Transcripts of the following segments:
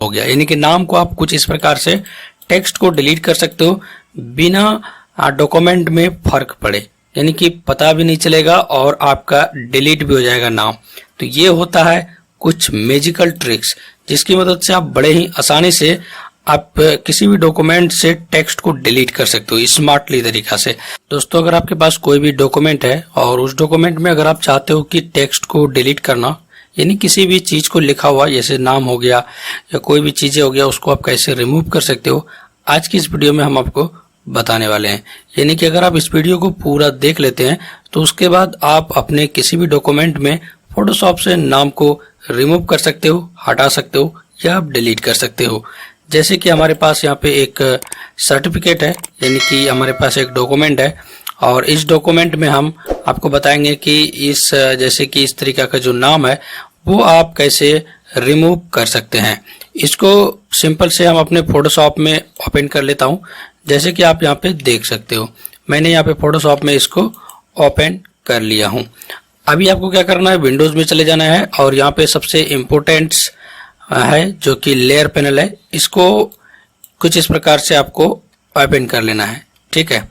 हो गया। यानी कि नाम को आप कुछ इस प्रकार से टेक्स्ट को डिलीट कर सकते हो बिना डॉक्यूमेंट में फर्क पड़े, यानी कि पता भी नहीं चलेगा और आपका डिलीट भी हो जाएगा नाम। तो ये होता है कुछ मैजिकल ट्रिक्स जिसकी मदद से आप बड़े ही आसानी से आप किसी भी डॉक्यूमेंट से टेक्स्ट को डिलीट कर सकते हो स्मार्टली तरीका से। दोस्तों, अगर आपके पास कोई भी डॉक्यूमेंट है और उस डॉक्यूमेंट में अगर आप चाहते हो कि टेक्स्ट को डिलीट करना, यानी किसी भी चीज को लिखा हुआ जैसे नाम हो गया या कोई भी चीजें हो गया, उसको आप कैसे रिमूव कर सकते हो, आज की इस वीडियो में हम आपको बताने वाले हैं। यानी कि अगर आप इस वीडियो को पूरा देख लेते हैं तो उसके बाद आप अपने किसी भी डॉक्यूमेंट में फोटोशॉप से नाम को रिमूव कर सकते हो, हटा सकते हो या आप डिलीट कर सकते हो। जैसे कि हमारे पास यहाँ पे एक सर्टिफिकेट है, यानी कि हमारे पास एक डॉक्यूमेंट है और इस डॉक्यूमेंट में हम आपको बताएंगे कि इस जैसे कि इस तरीका का जो नाम है वो आप कैसे रिमूव कर सकते हैं। इसको सिंपल से हम अपने फोटोशॉप में ओपन कर लेता हूं। जैसे कि आप यहाँ पे देख सकते हो, मैंने यहाँ पे फोटोशॉप में इसको ओपन कर लिया हूं। अभी आपको क्या करना है, विंडोज में चले जाना है और यहाँ पे सबसे इम्पोर्टेंट है जो कि लेयर पैनल है, इसको कुछ इस प्रकार से आपको ओपन कर लेना है। ठीक है,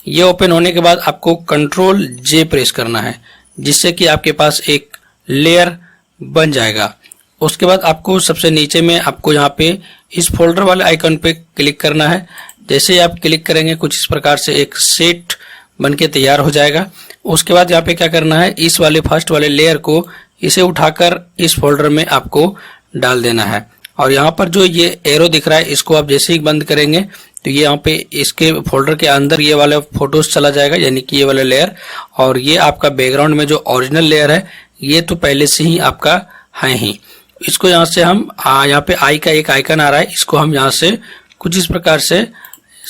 ये ओपन होने के बाद आपको कंट्रोल जे प्रेस करना है जिससे कि आपके पास एक लेयर बन जाएगा। उसके बाद आपको सबसे नीचे में आपको यहाँ पे इस फोल्डर वाले आइकन पे क्लिक करना है। जैसे ही आप क्लिक करेंगे कुछ इस प्रकार से एक सेट बनके तैयार हो जाएगा। उसके बाद यहाँ पे क्या करना है, इस वाले फर्स्ट वाले लेयर को इसे उठाकर इस फोल्डर में आपको डाल देना है। और यहाँ पर जो ये एरो दिख रहा है इसको आप जैसे ही बंद करेंगे तो ये यहाँ पे इसके फोल्डर के अंदर ये वाला फोटोज चला जाएगा, यानी कि ये वाला लेयर। और ये आपका बैकग्राउंड में जो ओरिजिनल लेयर है ये तो पहले से ही आपका है ही। इसको यहाँ से हम यहाँ पे आई का एक आइकन आ रहा है, इसको हम यहाँ से कुछ इस प्रकार से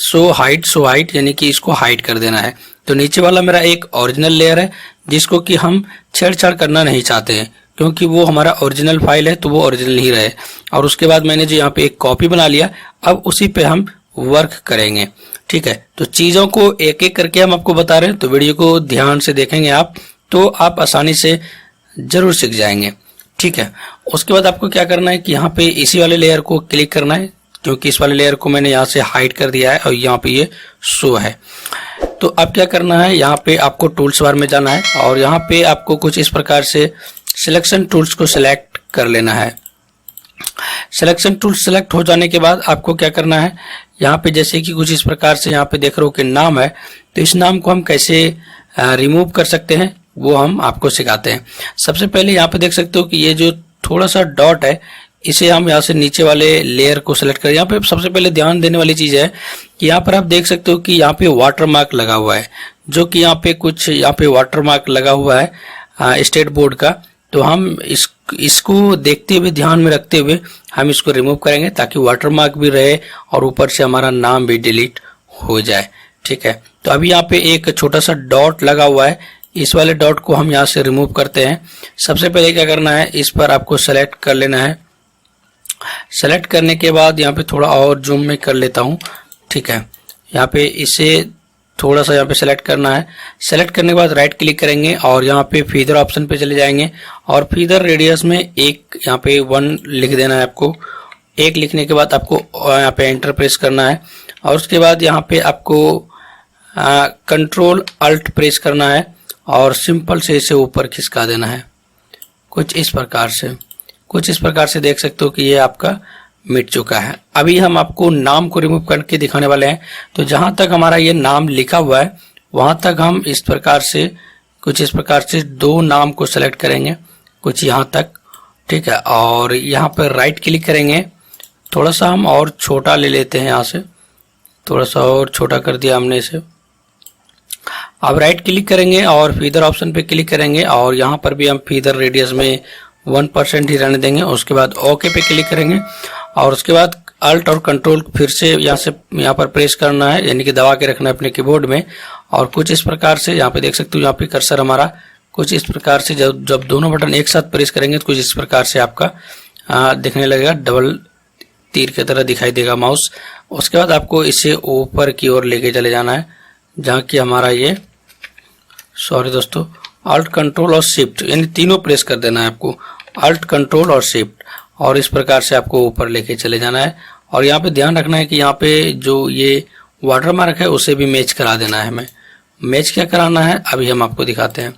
शो हाइट यानी कि इसको हाइड कर देना है। तो नीचे वाला मेरा एक ओरिजिनल लेयर है जिसको कि हम छेड़छाड़ करना नहीं चाहते हैं क्योंकि वो हमारा ओरिजिनल फाइल है तो वो ओरिजिनल ही रहे। और उसके बाद मैंने जो यहाँ पे एक कॉपी बना लिया, अब उसी पे हम वर्क करेंगे। ठीक है, तो चीजों को एक एक करके हम आपको बता रहे हैं, तो वीडियो को ध्यान से देखेंगे आप तो आप आसानी से जरूर सीख जाएंगे। ठीक है, उसके बाद आपको क्या करना है कि यहाँ पे इसी वाले लेयर को क्लिक करना है क्योंकि इस वाले लेयर को मैंने यहाँ से हाइड कर दिया है और यहाँ पे ये शो है। तो अब क्या करना है, यहाँ पे आपको टूल्स बार में जाना है और यहाँ पे आपको कुछ इस प्रकार से सिलेक्शन टूल्स को सिलेक्ट कर लेना है। सिलेक्शन टूल सिलेक्ट हो जाने के बाद आपको क्या करना है, यहाँ पे जैसे कि कुछ इस प्रकार से यहाँ पे देख रहे हो कि नाम है, तो इस नाम को हम कैसे रिमूव कर सकते हैं वो हम आपको सिखाते हैं। सबसे पहले यहाँ पे देख सकते हो कि ये जो थोड़ा सा डॉट है इसे हम यहाँ से नीचे वाले लेयर को सिलेक्ट करें। यहाँ पे सबसे पहले ध्यान देने वाली चीज है कि यहाँ पर आप देख सकते हो कि यहाँ पे वाटर मार्क लगा हुआ है, जो कि यहाँ पे वाटर मार्क लगा हुआ है स्टेट बोर्ड का। तो हम इसको देखते हुए ध्यान में रखते हुए हम इसको रिमूव करेंगे ताकि वाटर मार्क भी रहे और ऊपर से हमारा नाम भी डिलीट हो जाए। ठीक है, तो अभी यहाँ पे एक छोटा सा डॉट लगा हुआ है, इस वाले डॉट को हम यहाँ से रिमूव करते हैं। सबसे पहले क्या करना है, इस पर आपको सेलेक्ट कर लेना है। सेलेक्ट करने के बाद यहाँ पे थोड़ा और जूम में कर लेता हूँ। ठीक है, यहाँ पे इसे थोड़ा सा यहाँ पे सेलेक्ट करना है। सेलेक्ट करने के बाद राइट क्लिक करेंगे और यहाँ पे फीदर ऑप्शन पे चले जाएंगे और फीदर रेडियस में एक यहाँ पे 1 लिख देना है आपको। 1 लिखने के बाद आपको यहाँ पे एंटर प्रेस करना है और उसके बाद यहाँ पे आपको कंट्रोल अल्ट प्रेस करना है और सिंपल से इसे ऊपर खिसका देना है कुछ इस प्रकार से देख सकते हो कि ये आपका मिट चुका है। अभी हम आपको नाम को रिमूव करके दिखाने वाले हैं। तो जहां तक हमारा ये नाम लिखा हुआ है वहां तक हम इस प्रकार से कुछ इस प्रकार से 2 नाम को सेलेक्ट करेंगे कुछ यहाँ तक। ठीक है, और यहाँ पर राइट क्लिक करेंगे, थोड़ा सा हम और छोटा ले लेते हैं, यहाँ से थोड़ा सा और छोटा कर दिया हमने इसे। अब राइट क्लिक करेंगे और फीदर ऑप्शन पे क्लिक करेंगे और यहाँ पर भी हम फीदर रेडियस में 1% ही रहने देंगे। उसके बाद ओके पे क्लिक करेंगे और उसके बाद अल्ट और कंट्रोल फिर से यहाँ पर प्रेस करना है, यानी कि दबा के रखना है अपने कीबोर्ड में। और कुछ इस प्रकार से यहाँ पे देख सकते हो, यहाँ पे कर्सर हमारा कुछ इस प्रकार से जब दोनों बटन एक साथ प्रेस करेंगे तो कुछ इस प्रकार से आपका दिखने लगेगा, डबल तीर की तरह दिखाई देगा माउस। उसके बाद आपको इसे ऊपर की ओर लेके चले जाना है जहाँ की हमारा ये अल्ट कंट्रोल और शिफ्ट यानी तीनों प्रेस कर देना है आपको, अल्ट कंट्रोल और शिफ्ट। और इस प्रकार से आपको ऊपर लेके चले जाना है। और यहाँ पे ध्यान रखना है कि यहाँ पे जो ये वाटरमार्क है उसे भी मैच करा देना है। हमें मैच क्या कराना है अभी हम आपको दिखाते हैं।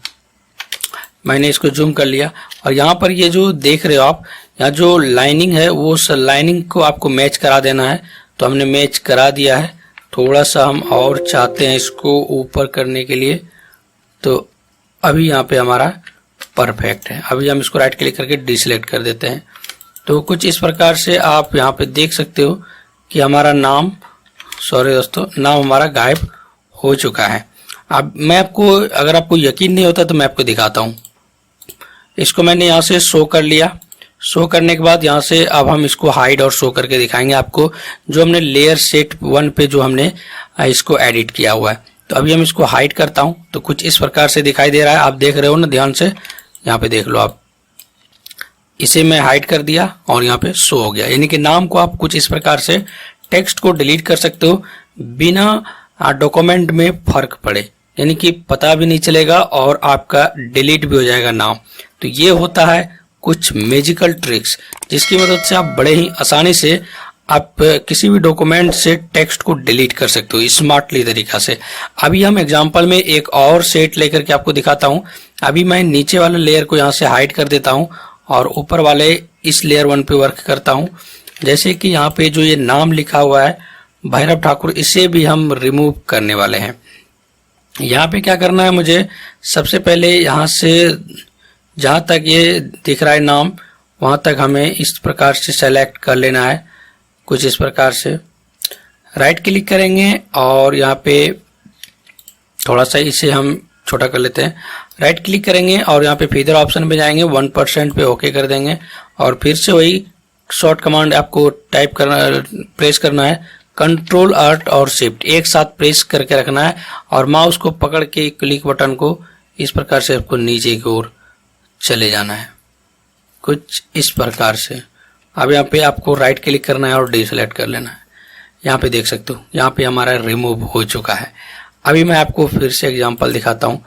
मैंने इसको जूम कर लिया और यहाँ पर ये जो देख रहे हो आप, यहाँ जो लाइनिंग है वो उस लाइनिंग को आपको मैच करा देना है। तो हमने मैच करा दिया है। थोड़ा सा हम और चाहते हैं इसको ऊपर करने के लिए, तो अभी यहाँ पे हमारा परफेक्ट है। अभी हम इसको राइट क्लिक करके डिसेलेक्ट कर देते हैं। तो कुछ इस प्रकार से आप यहाँ पे देख सकते हो कि हमारा नाम, सॉरी दोस्तों, नाम हमारा गायब हो चुका है। अब मैं आपको, अगर आपको यकीन नहीं होता तो मैं आपको दिखाता हूँ। इसको मैंने यहाँ से शो कर लिया। शो करने के बाद यहाँ से अब हम इसको हाइड और शो करके दिखाएंगे आपको, जो हमने लेयर सेट 1 पे जो हमने इसको एडिट किया हुआ है। तो अभी हम इसको हाइड करता हूँ तो कुछ इस प्रकार से दिखाई दे रहा है। आप देख रहे हो ना, ध्यान से यहाँ पे देख लो आप। इसे मैं हाइड कर दिया और यहाँ पे शो हो गया। यानी कि नाम को आप कुछ इस प्रकार से टेक्स्ट को डिलीट कर सकते हो बिना डॉक्यूमेंट में फर्क पड़े, यानी कि पता भी नहीं चलेगा और आपका डिलीट भी हो जाएगा नाम। तो ये होता है कुछ मैजिकल ट्रिक्स, जिसकी मदद से आप बड़े ही आसानी से आप किसी भी डॉक्यूमेंट से टेक्स्ट को डिलीट कर सकते हो स्मार्टली तरीका से। अभी हम एग्जांपल में एक और सेट लेकर के आपको दिखाता हूं। अभी मैं नीचे वाले लेयर को यहाँ से हाइड कर देता हूं और ऊपर वाले इस लेयर 1 पे वर्क करता हूं। जैसे कि यहाँ पे जो ये नाम लिखा हुआ है भैरव ठाकुर, इसे भी हम रिमूव करने वाले हैं। यहाँ पे क्या करना है मुझे, सबसे पहले यहाँ से जहाँ तक ये दिख रहा है नाम, वहाँ तक हमें इस प्रकार से सेलेक्ट कर लेना है। कुछ इस प्रकार से राइट क्लिक करेंगे और यहाँ पे थोड़ा सा इसे हम छोटा कर लेते हैं। राइट क्लिक करेंगे और यहाँ पे फीदर ऑप्शन पे जाएंगे, 1% पे ओके कर देंगे और फिर से वही शॉर्ट कमांड आपको टाइप करना, प्रेस करना है, कंट्रोल Alt और शिफ्ट एक साथ प्रेस करके रखना है और माउस को पकड़ के क्लिक बटन को इस प्रकार से आपको नीचे की ओर चले जाना है, कुछ इस प्रकार से। अब यहाँ पे आपको राइट क्लिक करना है और डिसेलेक्ट कर लेना है। यहाँ पे देख सकते हो, यहाँ पे हमारा रिमूव हो चुका है। अभी मैं आपको फिर से एग्जांपल दिखाता हूँ।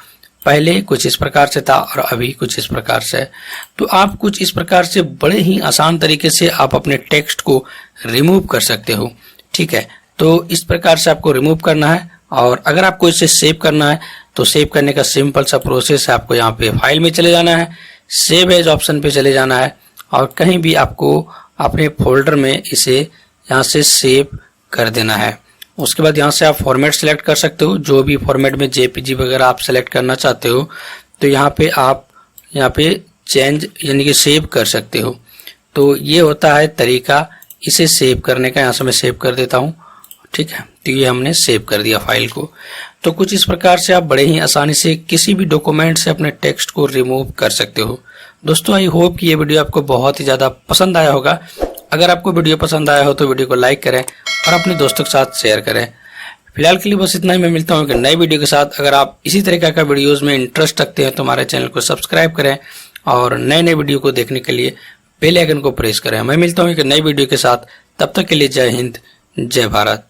पहले कुछ इस प्रकार से था और अभी कुछ इस प्रकार से है। तो आप कुछ इस प्रकार से बड़े ही आसान तरीके से आप अपने टेक्स्ट को रिमूव कर सकते हो। ठीक है, तो इस प्रकार से आपको रिमूव करना है। और अगर आपको इसे सेव करना है तो सेव करने का सिंपल सा प्रोसेस है, आपको यहाँ पे फाइल में चले जाना है, सेव एज ऑप्शन पे चले जाना है और कहीं भी आपको अपने फोल्डर में इसे यहाँ से सेव कर देना है। उसके बाद यहाँ से आप फॉर्मेट सेलेक्ट कर सकते हो, जो भी फॉर्मेट में जेपीजी वगैरह आप सेलेक्ट करना चाहते हो तो यहाँ पे आप यहाँ पे चेंज यानी कि सेव कर सकते हो। तो ये होता है तरीका इसे सेव करने का। यहाँ से मैं सेव कर देता हूँ। ठीक है, तो ये हमने सेव कर दिया फाइल को। तो कुछ इस प्रकार से आप बड़े ही आसानी से किसी भी डॉक्यूमेंट से अपने टेक्स्ट को रिमूव कर सकते हो। दोस्तों, आई होप कि ये वीडियो आपको बहुत ही ज़्यादा पसंद आया होगा। अगर आपको वीडियो पसंद आया हो तो वीडियो को लाइक करें और अपने दोस्तों के साथ शेयर करें। फिलहाल के लिए बस इतना ही। मैं मिलता हूँ एक नए वीडियो के साथ। अगर आप इसी तरीके का वीडियोज़ में इंटरेस्ट रखते हैं तो हमारे चैनल को सब्सक्राइब करें और नए नए वीडियो को देखने के लिए बेल आइकन को प्रेस करें। मैं मिलता हूँ एक नई वीडियो के साथ, तब तक के लिए जय हिंद, जय भारत।